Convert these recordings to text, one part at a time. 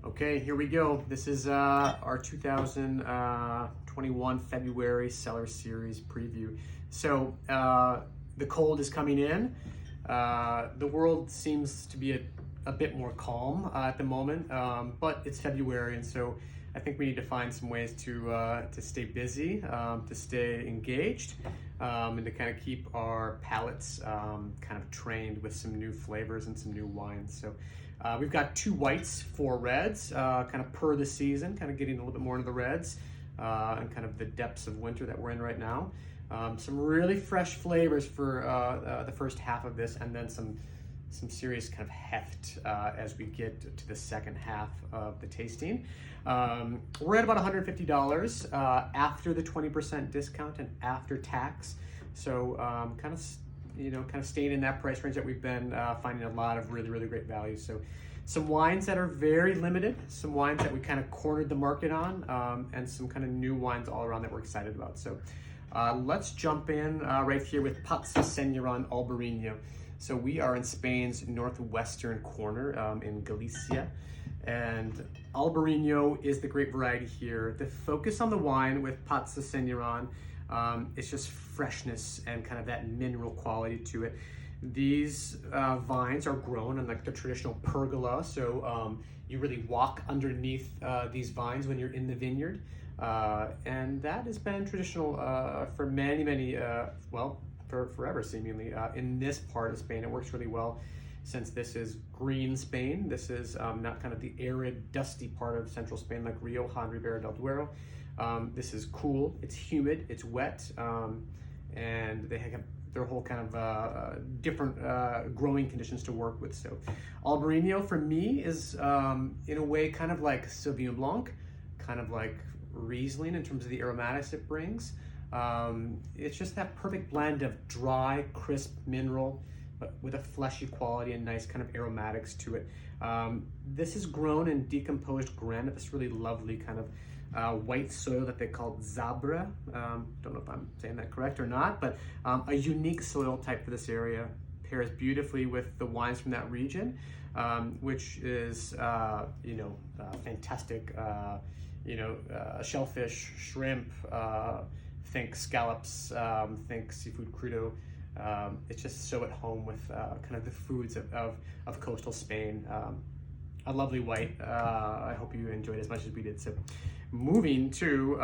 Okay, here we go. This is our 2021 February Cellar Series preview. So the cold is coming in. The world seems to be a bit more calm at the moment, but it's February, and so I think we need to find some ways to stay busy, to stay engaged, and to kind of keep our palates kind of trained with some new flavors and some new wines. So we've got 2 whites, 4 reds, kind of per the season, kind of getting a little bit more into the reds and kind of the depths of winter that we're in right now. Some really fresh flavors for the first half of this, and then some serious kind of heft as we get to the second half of the tasting. We're at about $150 after the 20% discount and after tax. So kind of staying in that price range that we've been finding a lot of really great value. So some wines that are very limited, some wines that we kind of cornered the market on, and some kind of new wines all around that we're excited about. So let's jump in right here with Pazza Señoran Albarino. So we are in Spain's northwestern corner in Galicia, and Albarino is the grape variety here. The focus on the wine with Pazza Señoran is just freshness and kind of that mineral quality to it. These vines are grown in like the traditional pergola, so you really walk underneath these vines when you're in the vineyard, and that has been traditional for many for forever seemingly in this part of Spain. It works really well since this is green Spain. This is not kind of the arid, dusty part of central Spain like Rioja and Ribera del Duero. This is cool, it's humid, it's wet, and they have their whole kind of different growing conditions to work with. So Albarino for me is in a way kind of like Sauvignon Blanc, kind of like Riesling in terms of the aromatics it brings. It's just that perfect blend of dry, crisp mineral, but with a fleshy quality and nice kind of aromatics to it. This is grown in decomposed granite, this really lovely kind of white soil that they call Zabra. Don't know if I'm saying that correct or not, but a unique soil type for this area. Pairs beautifully with the wines from that region, which is fantastic. Shellfish, shrimp, think scallops, think seafood crudo. It's just so at home with kind of the foods of coastal Spain. A lovely white. I hope you enjoyed as much as we did. So moving to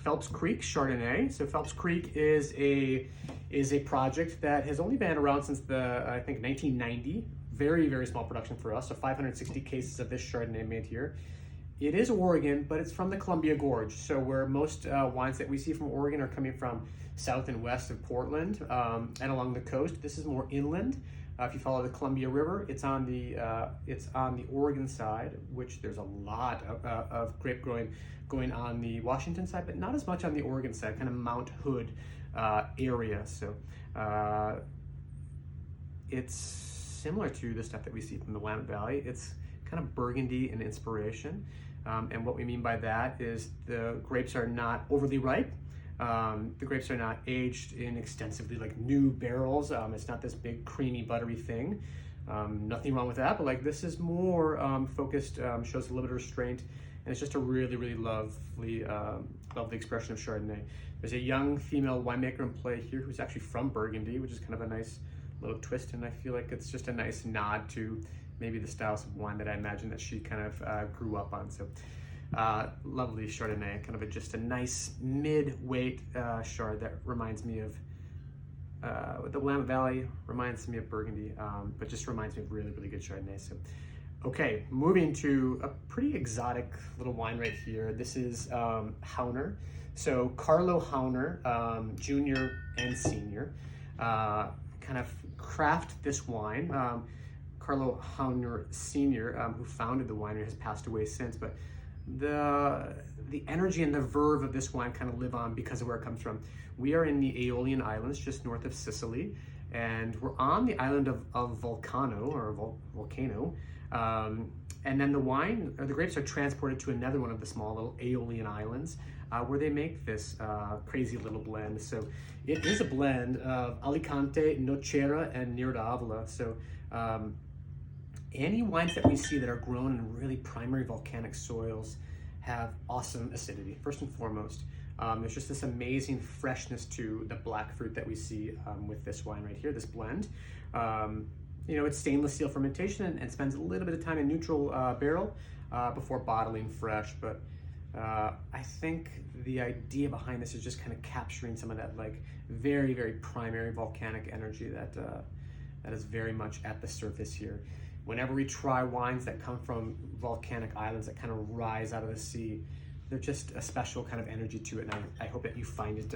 Phelps Creek Chardonnay. So Phelps Creek is a project that has only been around since I think 1990. Very small production for us. So 560 cases of this Chardonnay made here. It is Oregon, but it's from the Columbia Gorge. So where most wines that we see from Oregon are coming from south and west of Portland and along the coast. This is more inland. If you follow the Columbia River, it's on the Oregon side, which there's a lot of grape growing going on the Washington side, but not as much on the Oregon side, kind of Mount Hood area. So it's similar to the stuff that we see from the Willamette Valley. It's kind of Burgundy in inspiration. And what we mean by that is the grapes are not overly ripe. The grapes are not aged in extensively like new barrels. It's not this big creamy buttery thing. Nothing wrong with that, but like this is more focused, shows a little bit of restraint, and it's just a really lovely expression of Chardonnay. There's a young female winemaker in play here who's actually from Burgundy, which is kind of a nice little twist, and I feel like it's just a nice nod to maybe the styles of wine that I imagine that she kind of grew up on. So lovely Chardonnay, kind of just a nice mid-weight Chard that reminds me of the Willamette Valley, reminds me of Burgundy, but just reminds me of really good Chardonnay. So okay, moving to a pretty exotic little wine right here. This is Hauner. So Carlo Hauner, Jr. and Senior, kind of craft this wine. Carlo Hauner Sr., who founded the winery, has passed away since, but the energy and the verve of this wine kind of live on because of where it comes from. We are in the Aeolian Islands, just north of Sicily, and we're on the island of Volcano, and then the wine, or the grapes, are transported to another one of the small little Aeolian Islands, where they make this crazy little blend. So it is a blend of Alicante, Nocera, and Near d'Avola. So any wines that we see that are grown in really primary volcanic soils have awesome acidity, first and foremost. There's just this amazing freshness to the black fruit that we see with this wine right here, this blend. It's stainless steel fermentation and spends a little bit of time in neutral barrel before bottling fresh. But I think the idea behind this is just kind of capturing some of that like very, very primary volcanic energy that is very much at the surface here. Whenever we try wines that come from volcanic islands that kind of rise out of the sea, they're just a special kind of energy to it, and I hope that you find it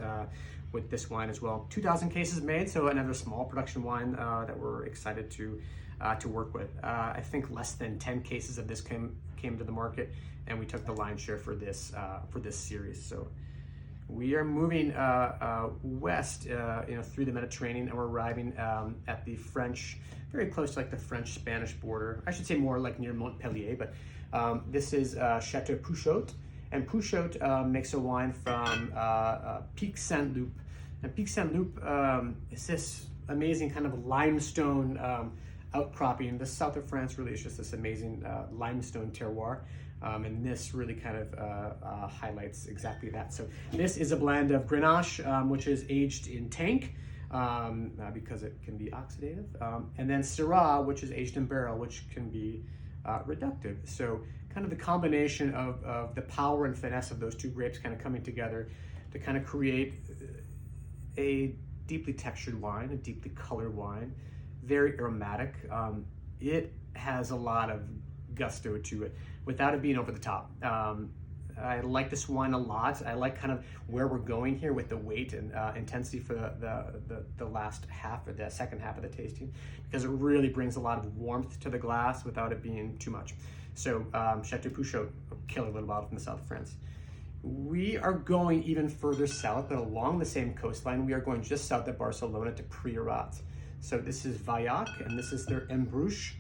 with this wine as well. 2,000 cases made, so another small production wine that we're excited to work with. I think less than 10 cases of this came to the market, and we took the lion's share for this series. So we are moving west, through the Mediterranean, and we're arriving at the French, very close to like the French-Spanish border. I should say more like near Montpellier, but this is Chateau Pouchot. And Pouchot makes a wine from Pic Saint-Loup. And Pic Saint-Loup is this amazing kind of limestone outcropping. The south of France really is just this amazing limestone terroir. And this really kind of highlights exactly that. So this is a blend of Grenache, which is aged in tank because it can be oxidative. And then Syrah, which is aged in barrel, which can be reductive. So kind of the combination of the power and finesse of those two grapes kind of coming together to kind of create a deeply textured wine, a deeply colored wine, very aromatic. It has a lot of gusto to it without it being over the top. I like this wine a lot. I like kind of where we're going here with the weight and intensity for the last half or the second half of the tasting, because it really brings a lot of warmth to the glass without it being too much. So Chateau Pouchot, a killer little bottle from the south of France. We are going even further south, but along the same coastline. We are going just south of Barcelona to Priorat. So this is Vaillac, and this is their Embruche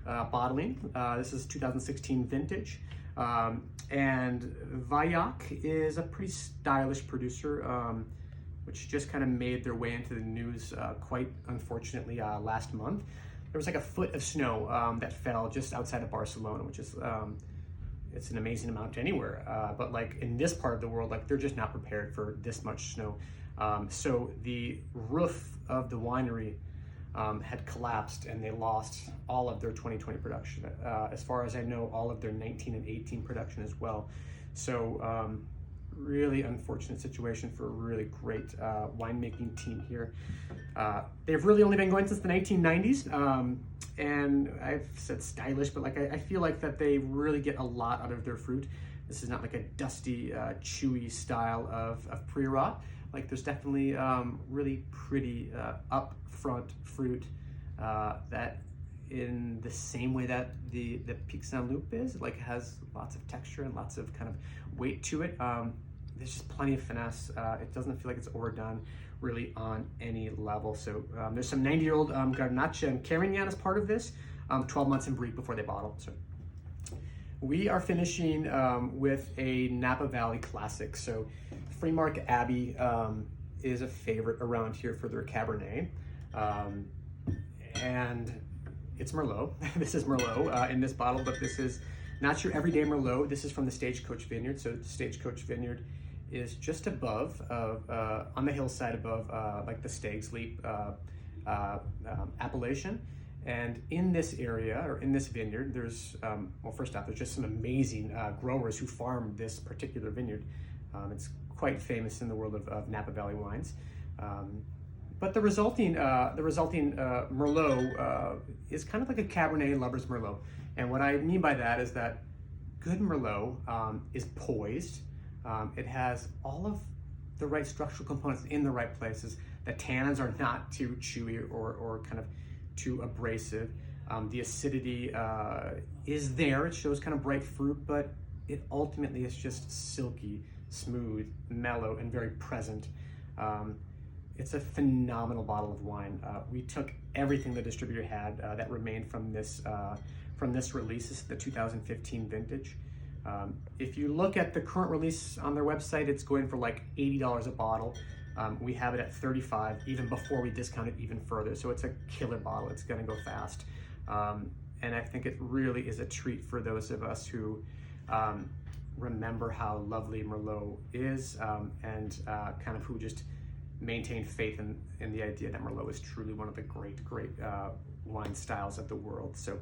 bottling. This is 2016 vintage. And Vaillac is a pretty stylish producer, which just kind of made their way into the news quite unfortunately last month. There was like a foot of snow that fell just outside of Barcelona, which is it's an amazing amount anywhere. But like in this part of the world, like they're just not prepared for this much snow. So the roof of the winery had collapsed, and they lost all of their 2020 production. As far as I know, all of their 19 and 18 production as well. So really unfortunate situation for a really great winemaking team here. They've really only been going since the 1990s, and I've said stylish, but like I feel like that they really get a lot out of their fruit. This is not like a dusty, chewy style of Priorat. Like there's definitely really pretty upfront fruit that, in the same way that the Pic Saint-Loup is, like has lots of texture and lots of kind of weight to it. There's just plenty of finesse. It doesn't feel like it's overdone really on any level. So there's some 90-year-old Garnacha and Carignan as part of this, 12 months in brique before they bottle. So we are finishing with a Napa Valley classic. So Freemark Abbey is a favorite around here for their Cabernet. And it's Merlot. This is Merlot in this bottle, but this is not your everyday Merlot. This is from the Stagecoach Vineyard. So the Stagecoach Vineyard is just above, on the hillside above like the Stags Leap appellation. And in this area, or in this vineyard, there's, well, first off, there's just some amazing growers who farm this particular vineyard. It's quite famous in the world of Napa Valley wines. But the resulting Merlot is kind of like a Cabernet lover's Merlot. And what I mean by that is that good Merlot is poised. It has all of the right structural components in the right places. The tannins are not too chewy or kind of too abrasive. The acidity is there. It shows kind of bright fruit, but it ultimately is just silky, smooth, mellow, and very present. It's a phenomenal bottle of wine. We took everything the distributor had that remained from this release. This is the 2015 vintage. If you look at the current release on their website, it's going for like $80 a bottle. We have it at $35, even before we discount it even further. So it's a killer bottle. It's gonna go fast. And I think it really is a treat for those of us who remember how lovely Merlot is, and kind of who just maintain faith in the idea that Merlot is truly one of the great wine styles of the world. So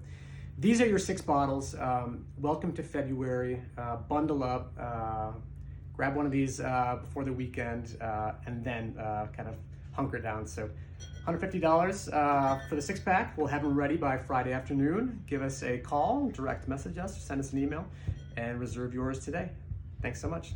these are your 6 bottles. Welcome to February. Bundle up, grab one of these before the weekend, and then kind of hunker down. So $150 for the 6-pack. We'll have them ready by Friday afternoon. Give us a call, direct message us, send us an email, and reserve yours today. Thanks so much.